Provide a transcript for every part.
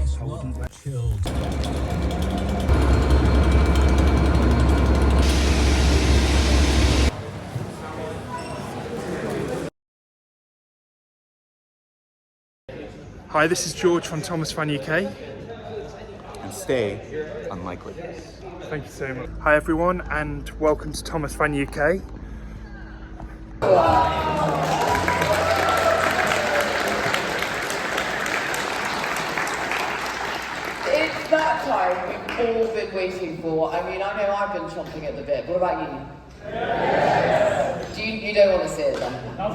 I wouldn't let chilled. Hi, this is George from ThomasFan UK. And stay unlikely. Thank you so much. Hi everyone, and welcome to ThomasFan UK. It's that time we've all been waiting for. I mean, I know I've been chomping at the bit. What about you? Yes. You don't want to see it then? No.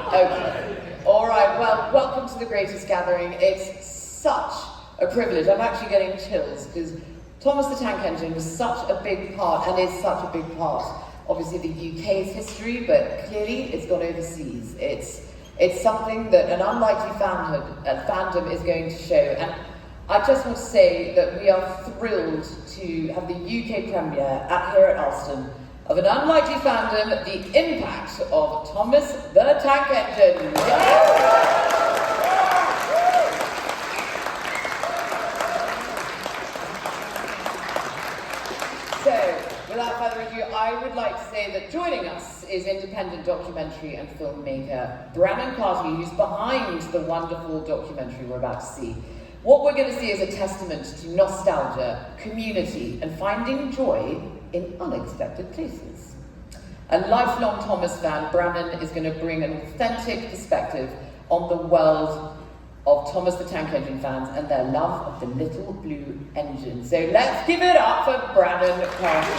Okay. All right, well, welcome to the greatest gathering. It's such a privilege. I'm actually getting chills because Thomas the Tank Engine was such a big part and is such a big part, obviously, the UK's history, but clearly it's gone overseas. It's something that an unlikely fandom is going to show. And I just want to say that we are thrilled to have the UK premiere here at Alston of an unlikely fandom, the impact of Thomas the Tank Engine. So, without further ado, I would like to say that joining us is independent documentary and filmmaker Brannon Carty, who's behind the wonderful documentary we're about to see. What we're going to see is a testament to nostalgia, community, and finding joy in unexpected places. A lifelong Thomas fan, Brannon is going to bring an authentic perspective on the world of Thomas the Tank Engine fans and their love of the little blue engine. So let's give it up for Brannon Carty.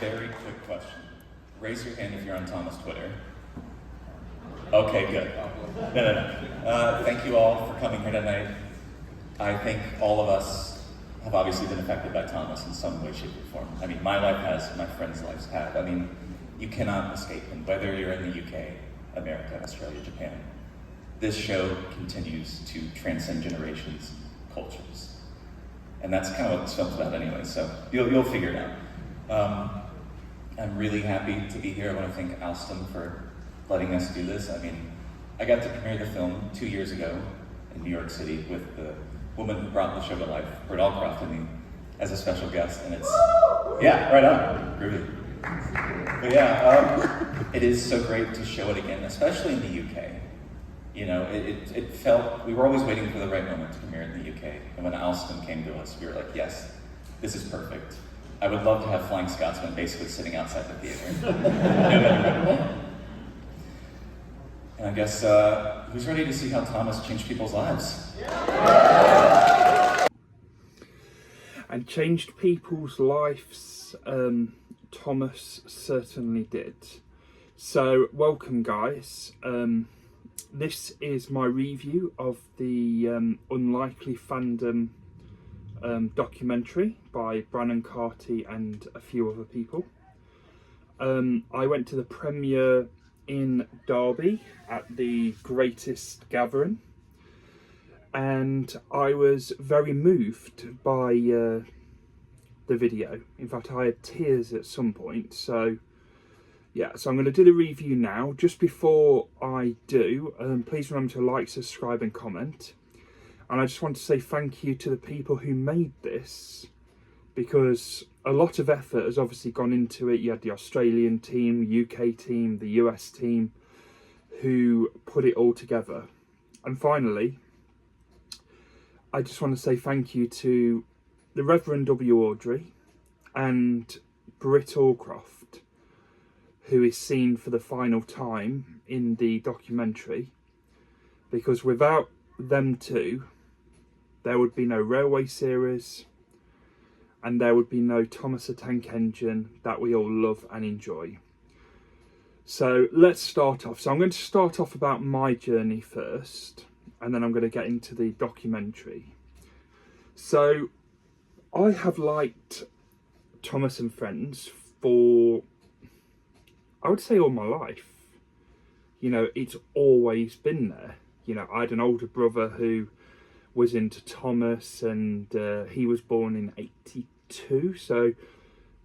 Very quick question. Raise your hand if you're on Thomas Twitter. Okay, good. No. Thank you all for coming here tonight. I think all of us have obviously been affected by Thomas in some way, shape, or form. I mean, my life has, my friends' lives have. I mean, you cannot escape him, whether you're in the UK, America, Australia, Japan. This show continues to transcend generations, cultures. And that's kind of what this film's about anyway, so you'll figure it out. I'm really happy to be here. I want to thank Alston for letting us do this. I mean, I got to premiere the film 2 years ago in New York City with the woman who brought the show to life, Britt Allcroft, and me, as a special guest, and it's, yeah, right on, groovy. But yeah, it is so great to show it again, especially in the UK. You know, it felt, we were always waiting for the right moment to premiere in the UK, and when Alston came to us, we were like, yes, this is perfect. I would love to have Flying Scotsman basically sitting outside the theater. And I guess, who's ready to see how Thomas changed people's lives? And changed people's lives, Thomas certainly did. So, welcome guys. This is my review of the Unlikely Fandom documentary by Brannon Carty and a few other people. I went to the premiere in Derby at the Greatest Gathering, and I was very moved by the video. In fact, I had tears at some point. So yeah, so I'm going to do the review now. Just before I do, please remember to like, subscribe and comment. And I just want to say thank you to the people who made this, because a lot of effort has obviously gone into it. You had the Australian team, UK team, the US team who put it all together. And finally, I just want to say thank you to the Reverend W. Audrey and Britt Allcroft, who is seen for the final time in the documentary, because without them two, there would be no Railway series, and there would be no Thomas the Tank Engine that we all love and enjoy. So let's start off. So I'm going to start off about my journey first, and then I'm going to get into the documentary. So I have liked Thomas and Friends for, I would say, all my life. You know, it's always been there. You know, I had an older brother who was into Thomas, and he was born in 82. So,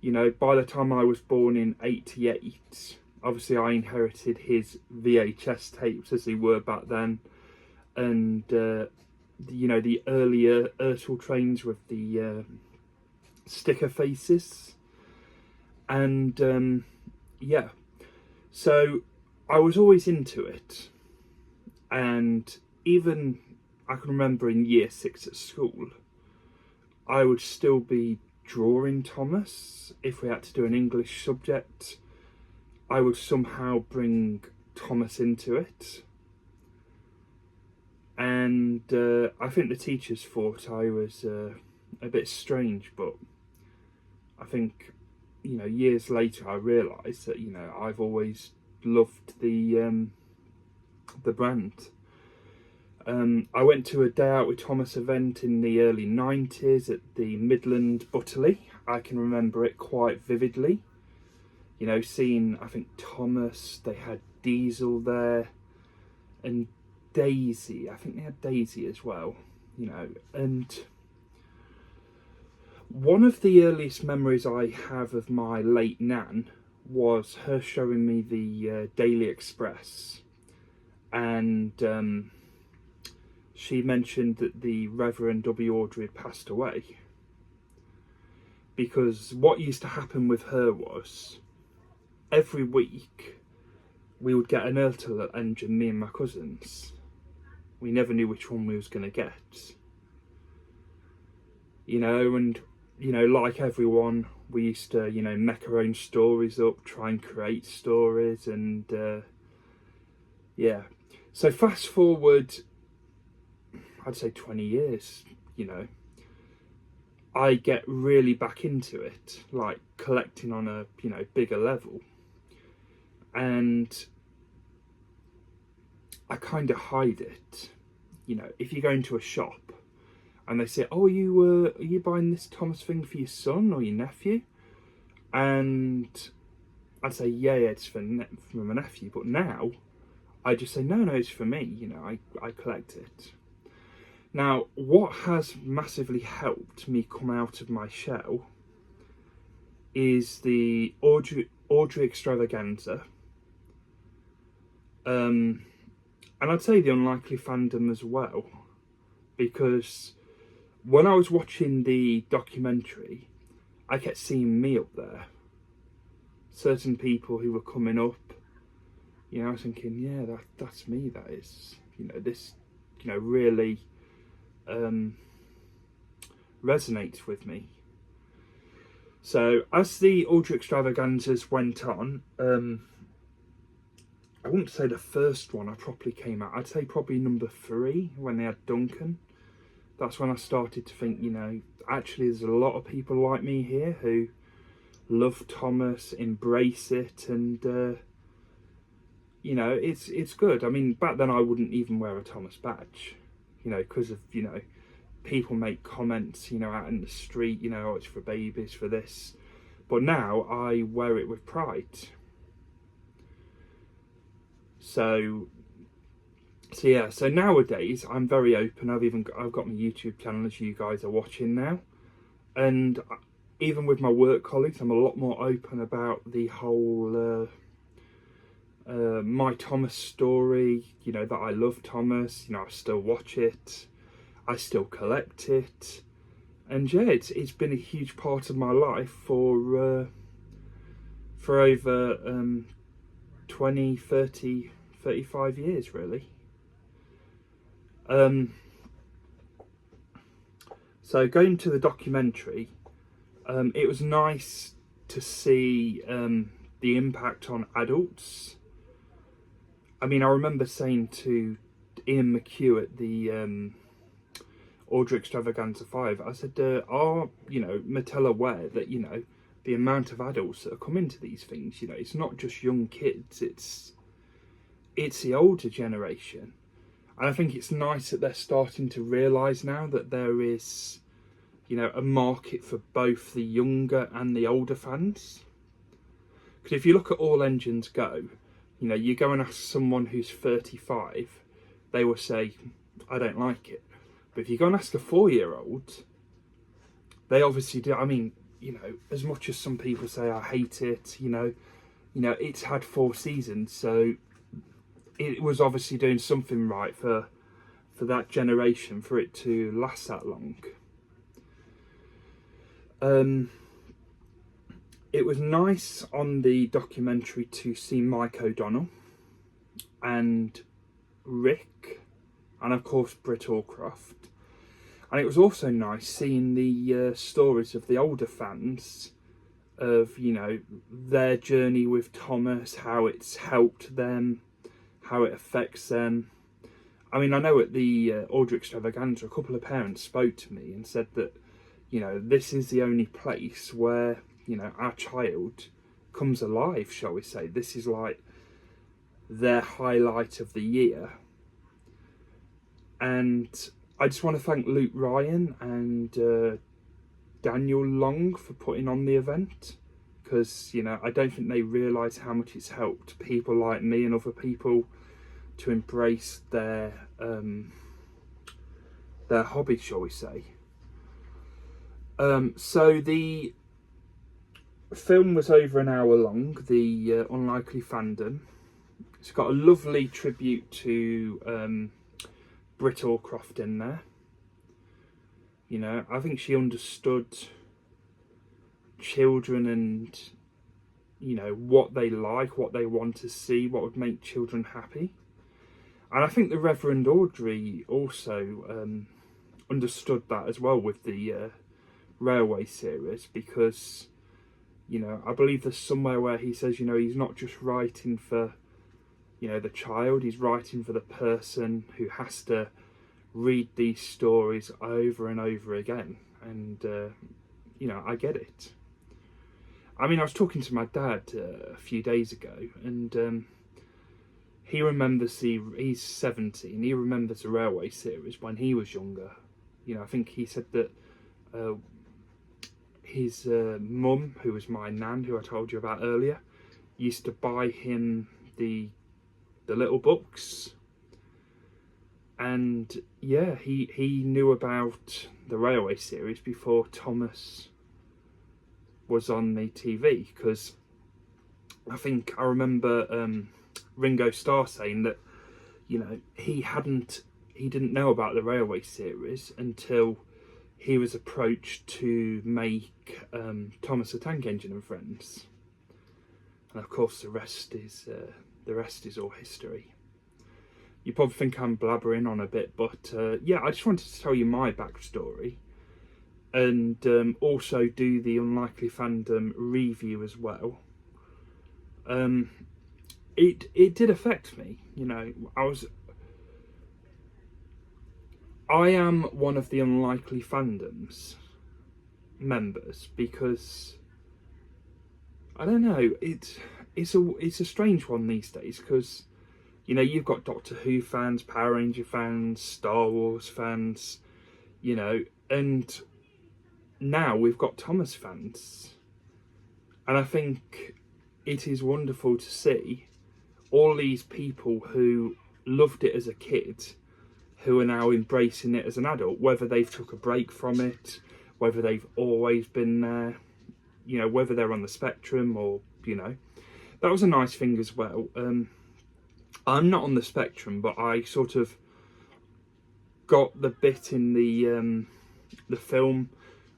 you know, by the time I was born in 88, obviously I inherited his VHS tapes as they were back then, and you know, the earlier Ertl trains with the sticker faces, and yeah, so I was always into it. And even I can remember in year 6 at school, I would still be drawing Thomas. If we had to do an English subject, I would somehow bring Thomas into it. And I think the teachers thought I was a bit strange, but I think, you know, years later I realised that, you know, I've always loved the brand. I went to a Day Out with Thomas event in the early 90s at the Midland Butterley. I can remember it quite vividly. You know, seeing, I think, Thomas, they had Diesel there, and Daisy. I think they had Daisy as well, you know. And one of the earliest memories I have of my late nan was her showing me the Daily Express. And she mentioned that the Reverend W. Audrey had passed away. Because what used to happen with her was, every week we would get an Ertl engine, me and my cousins. We never knew which one we was going to get. You know, and, you know, like everyone, we used to, you know, make our own stories up, try and create stories, and yeah. So fast forward, I'd say 20 years, you know, I get really back into it, like collecting on a, you know, bigger level. And I kind of hide it. You know, if you go into a shop and they say, oh, are you buying this Thomas thing for your son or your nephew? And I'd say, yeah, it's for my nephew. But now I just say, no, it's for me. You know, I collect it. Now, what has massively helped me come out of my shell is the Audrey extravaganza. And I'd say the Unlikely Fandom as well, because when I was watching the documentary, I kept seeing me up there. Certain people who were coming up, you know, I was thinking, yeah, that's me, that is. You know, this, you know, really resonates with me. So as the Audrey extravaganzas went on, I wouldn't say the first one I properly came out. I'd say probably number 3, when they had Duncan. That's when I started to think, you know, actually there's a lot of people like me here who love Thomas, embrace it, and you know, it's good. I mean, back then I wouldn't even wear a Thomas badge, you know, because of, you know, people make comments, you know, out in the street, you know, oh, it's for babies, for this. But now I wear it with pride. So yeah, so nowadays I'm very open. I've got my YouTube channel, as you guys are watching now, and even with my work colleagues, I'm a lot more open about the whole my Thomas story. You know, that I love Thomas. You know, I still watch it, I still collect it, and yeah, it's been a huge part of my life for over 20, 30, 35 years, really. So going to the documentary, it was nice to see the impact on adults. I mean, I remember saying to Ian McHugh at the Audrey Extravaganza 5, I said, are, you know, Mattel aware that, you know, the amount of adults that are coming to these things, you know, it's not just young kids, it's the older generation. And I think it's nice that they're starting to realise now that there is, you know, a market for both the younger and the older fans. Because if you look at All Engines Go, you know, you go and ask someone who's 35, they will say, I don't like it. But if you go and ask a 4-year-old, they obviously do. I mean, you know, as much as some people say I hate it, you know, it's had 4 seasons, so it was obviously doing something right for that generation, for it to last that long. It was nice on the documentary to see Mike O'Donnell and Rick, and of course Britt Allcroft. And it was also nice seeing the stories of the older fans, of, you know, their journey with Thomas, how it's helped them, how it affects them. I mean, I know at the Order Extravaganza, a couple of parents spoke to me and said that, you know, this is the only place where, you know, our child comes alive, shall we say. This is like their highlight of the year. And I just want to thank Luke Ryan and Daniel Long for putting on the event, because, you know, I don't think they realise how much it's helped people like me and other people to embrace their hobby, shall we say. So the film was over an hour long, the Unlikely Fandom. It's got a lovely tribute to Britt Allcroft in there. You know, I think she understood children and, you know, what they like, what they want to see, what would make children happy. And I think the Reverend Audrey also understood that as well with the Railway series, because, you know, I believe there's somewhere where he says, you know, he's not just writing for, you know, the child, he's writing for the person who has to read these stories over and over again. And, you know, I get it. I mean, I was talking to my dad a few days ago, and he remembers he's 70, and he remembers the Railway series when he was younger. You know, I think he said that his mum, who was my nan, who I told you about earlier, used to buy him the little books. And yeah, he knew about the Railway series before Thomas was on the TV, because I think I remember Ringo Starr saying that, you know, he didn't know about the Railway series until he was approached to make Thomas the Tank Engine and Friends, and of course the rest is all history. You probably think I'm blabbering on a bit, but yeah, I just wanted to tell you my backstory, and also do the Unlikely Fandom review as well. It did affect me, you know. I am one of the Unlikely Fandoms members, because I don't know, it's a strange one these days, because, you know, you've got Doctor Who fans, Power Ranger fans, Star Wars fans, you know, and now we've got Thomas fans. And I think it is wonderful to see all these people who loved it as a kid, who are now embracing it as an adult, whether they've took a break from it, whether they've always been there, you know, whether they're on the spectrum, or, you know. That was a nice thing as well. I'm not on the spectrum, but I sort of got the bit in the film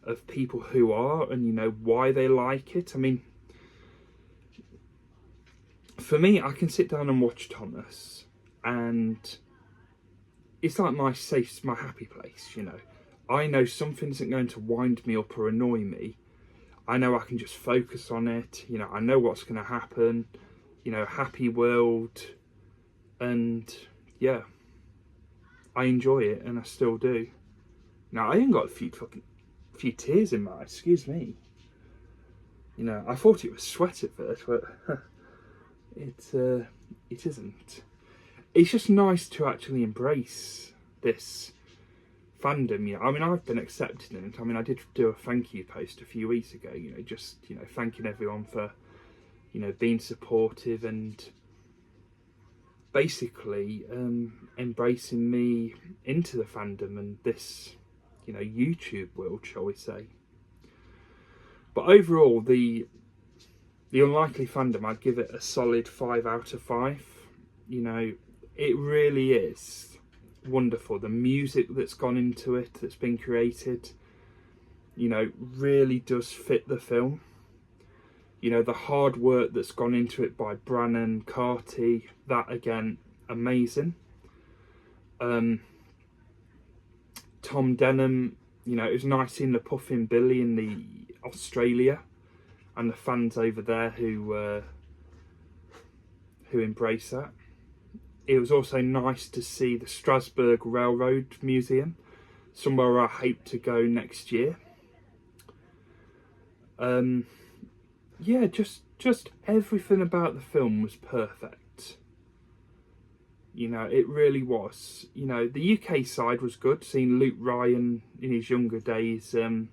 of people who are, and, you know, why they like it. I mean, for me, I can sit down and watch Thomas, and it's like my happy place, you know. I know something isn't going to wind me up or annoy me. I know I can just focus on it, you know, I know what's going to happen, you know, happy world, and yeah, I enjoy it, and I still do. Now, I even got a few tears in my eyes, excuse me. You know, I thought it was sweat at first, but it isn't. It's just nice to actually embrace this fandom, you know. I mean, I've been accepted in it. I mean, I did do a thank you post a few weeks ago, you know, just, you know, thanking everyone for, you know, being supportive and basically embracing me into the fandom and this, you know, YouTube world, shall we say. But overall, the Unlikely Fandom, I'd give it a solid 5 out of 5. You know, it really is wonderful. The music that's gone into it, that's been created, you know, really does fit the film. You know, the hard work that's gone into it by Brannon, Carty, that again, amazing. Tom Denham, you know, it was nice seeing the Puffin Billy in the Australia and the fans over there who embrace that. It was also nice to see the Strasbourg Railroad Museum, somewhere I hope to go next year. Yeah, just everything about the film was perfect. You know, it really was. You know, the UK side was good, seeing Luke Ryan in his younger days on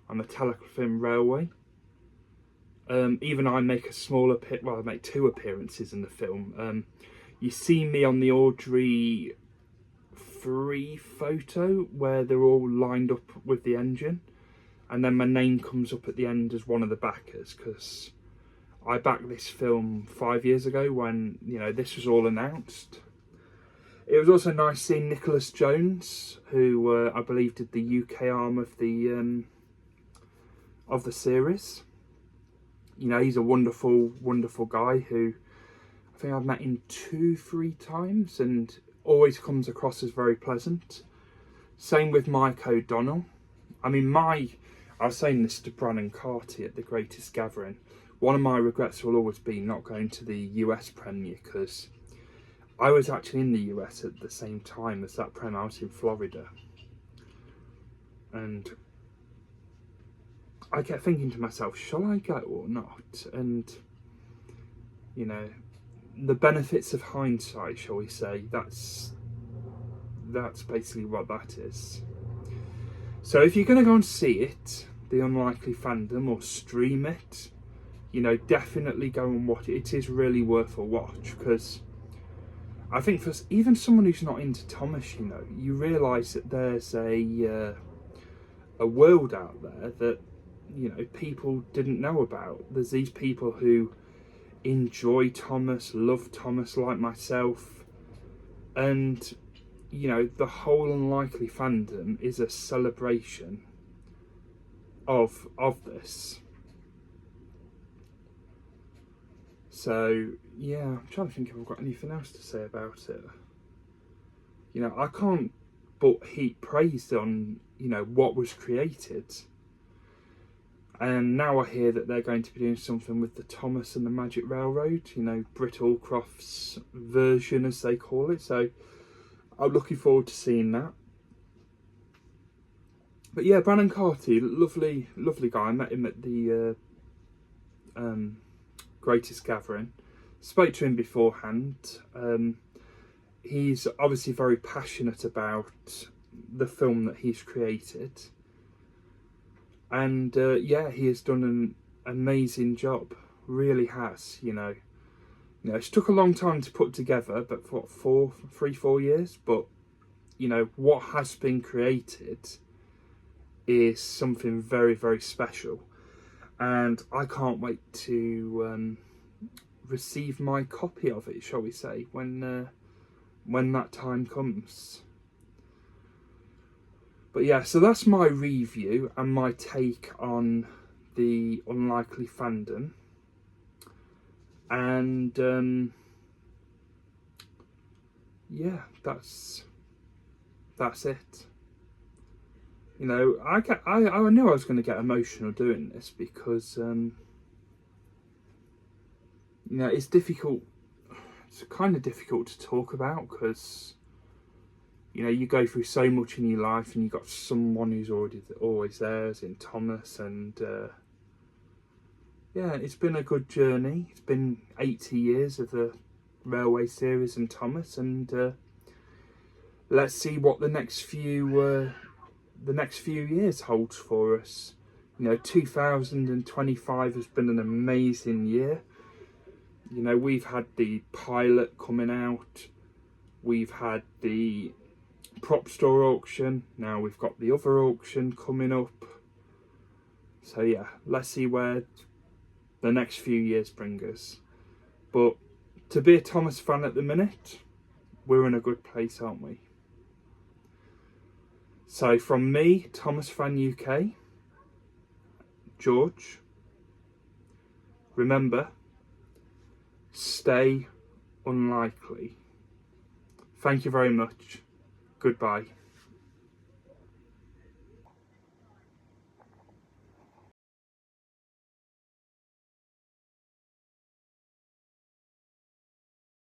the Telefilm Railway. Even I make a small I make 2 appearances in the film. You see me on the Audrey 3 photo where they're all lined up with the engine, and then my name comes up at the end as one of the backers, because I backed this film 5 years ago when, you know, this was all announced. It was also nice seeing Nicholas Jones, who I believe did the UK arm of the series. You know, he's a wonderful, wonderful guy who I think I've met him 2-3 times and always comes across as very pleasant. Same with Mike O'Donnell. I mean, I was saying this to Brannon Carty at the Greatest Gathering. One of my regrets will always be not going to the US premiere, because I was actually in the US at the same time as that premiere. I was in Florida. And I kept thinking to myself, shall I go or not? And, you know, the benefits of hindsight, shall we say, that's basically what that is. So if you're going to go and see it, The Unlikely Fandom, or stream it, you know, definitely go and watch it. It is really worth a watch, because I think for even someone who's not into Thomas, you know, you realise that there's a world out there that, you know, people didn't know about. There's these people who enjoy Thomas, love Thomas like myself, and, you know, the whole Unlikely Fandom is a celebration of this. So yeah, I'm trying to think if I've got anything else to say about it. You know, I can't but heap praise on, you know, what was created. And now I hear that they're going to be doing something with the Thomas and the Magic Railroad, you know, Britt Allcroft's version, as they call it. So I'm looking forward to seeing that. But yeah, Brannon Carty, lovely guy. I met him at the Greatest Gathering. Spoke to him beforehand. He's obviously very passionate about the film that he's created. And yeah, he has done an amazing job, really has. You know, it took a long time to put together, but what, 4 years. But you know, what has been created is something very, very special, and I can't wait to receive my copy of it, shall we say, when that time comes. But yeah, so that's my review and my take on The Unlikely Fandom. And yeah, that's it. You know, I knew I was going to get emotional doing this, because you know, it's difficult. It's kind of difficult to talk about, because you know, you go through so much in your life, and you've got someone who's always there, as in Thomas, and yeah, it's been a good journey. It's been 80 years of the Railway series and Thomas, and let's see what the next few years holds for us. You know, 2025 has been an amazing year. You know, we've had the pilot coming out, we've had the prop store auction, now we've got the other auction coming up. So yeah, let's see where the next few years bring us. But to be a Thomas fan at the minute, we're in a good place, aren't we? So from me, ThomasFan UK, George, remember, stay unlikely. Thank you very much. Goodbye.